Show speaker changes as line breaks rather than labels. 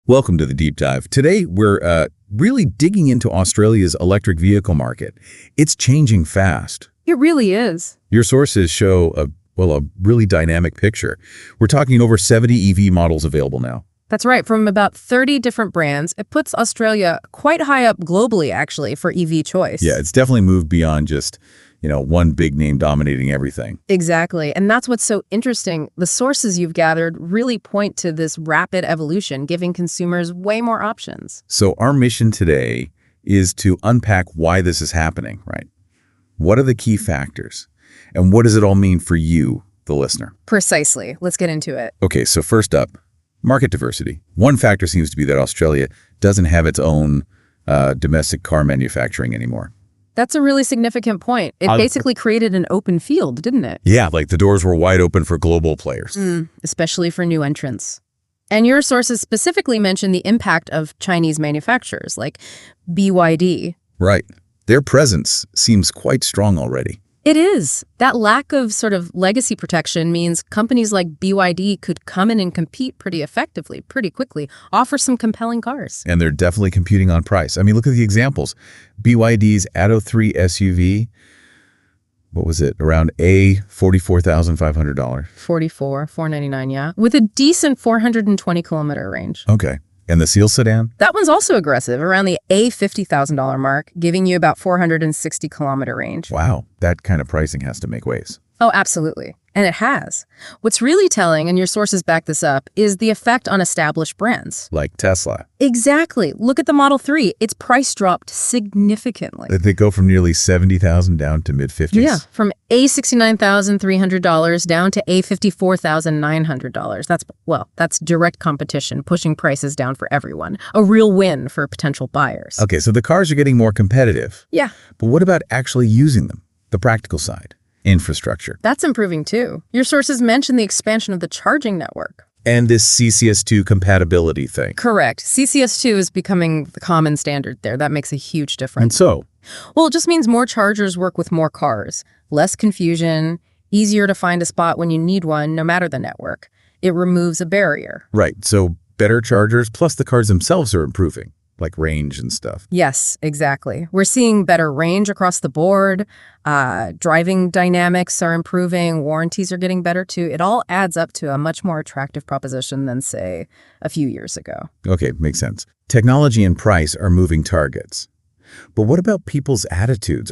Welcome to the Deep Dive. Today, we're really digging into Australia's electric vehicle market. It's changing fast.
It really is.
Your sources show a really dynamic picture. We're talking over 70 EV models available now.
That's right, from about 30 different brands. It puts Australia quite high up globally, actually, for EV choice.
Yeah, it's definitely moved beyond just, one big name dominating everything.
Exactly, and that's what's so interesting. The sources you've gathered really point to this rapid evolution, giving consumers way more options.
So our mission today is to unpack why this is happening, right? What are the key factors? And what does it all mean for you, the listener?
Precisely. Let's get into it.
Okay, so first up, market diversity. One factor seems to be that Australia doesn't have its own domestic car manufacturing anymore.
That's a really significant point. It basically created an open field, didn't it?
Yeah, like the doors were wide open for global players.
Especially for new entrants. And your sources specifically mention the impact of Chinese manufacturers like BYD.
Right. Their presence seems quite strong already.
It is. That lack of sort of legacy protection means companies like BYD could come in and compete pretty effectively, pretty quickly, offer some compelling cars.
And they're definitely competing on price. I mean, look at the examples. BYD's Atto 3 SUV, what was it? Around $44,500.
$499, yeah. With a decent 420-kilometer range.
Okay. And the Seal sedan?
That one's also aggressive, around the $50,000 mark, giving you about 460-kilometer range.
Wow, that kind of pricing has to make waves.
Oh, absolutely. And it has. What's really telling, and your sources back this up, is the effect on established brands.
Like Tesla.
Exactly. Look at the Model 3. Its price dropped significantly.
They go from nearly $70,000 down to mid-50s.
Yeah, from $69,300 down to $54,900. That's direct competition, pushing prices down for everyone. A real win for potential buyers.
Okay, so the cars are getting more competitive.
Yeah.
But what about actually using them? The practical side. Infrastructure.
That's improving too. Your sources mention the expansion of the charging network.
And this CCS2 compatibility thing.
Correct. CCS2 is becoming the common standard there. That makes a huge difference.
And so?
Well, it just means more chargers work with more cars. Less confusion, easier to find a spot when you need one, no matter the network. It removes a barrier.
Right. So better chargers, plus the cars themselves are improving, like range and stuff.
Yes, exactly. We're seeing better range across the board. Driving dynamics are improving. Warranties are getting better too. It all adds up to a much more attractive proposition than, say, a few years ago.
Okay, makes sense. Technology and price are moving targets. But what about people's attitudes?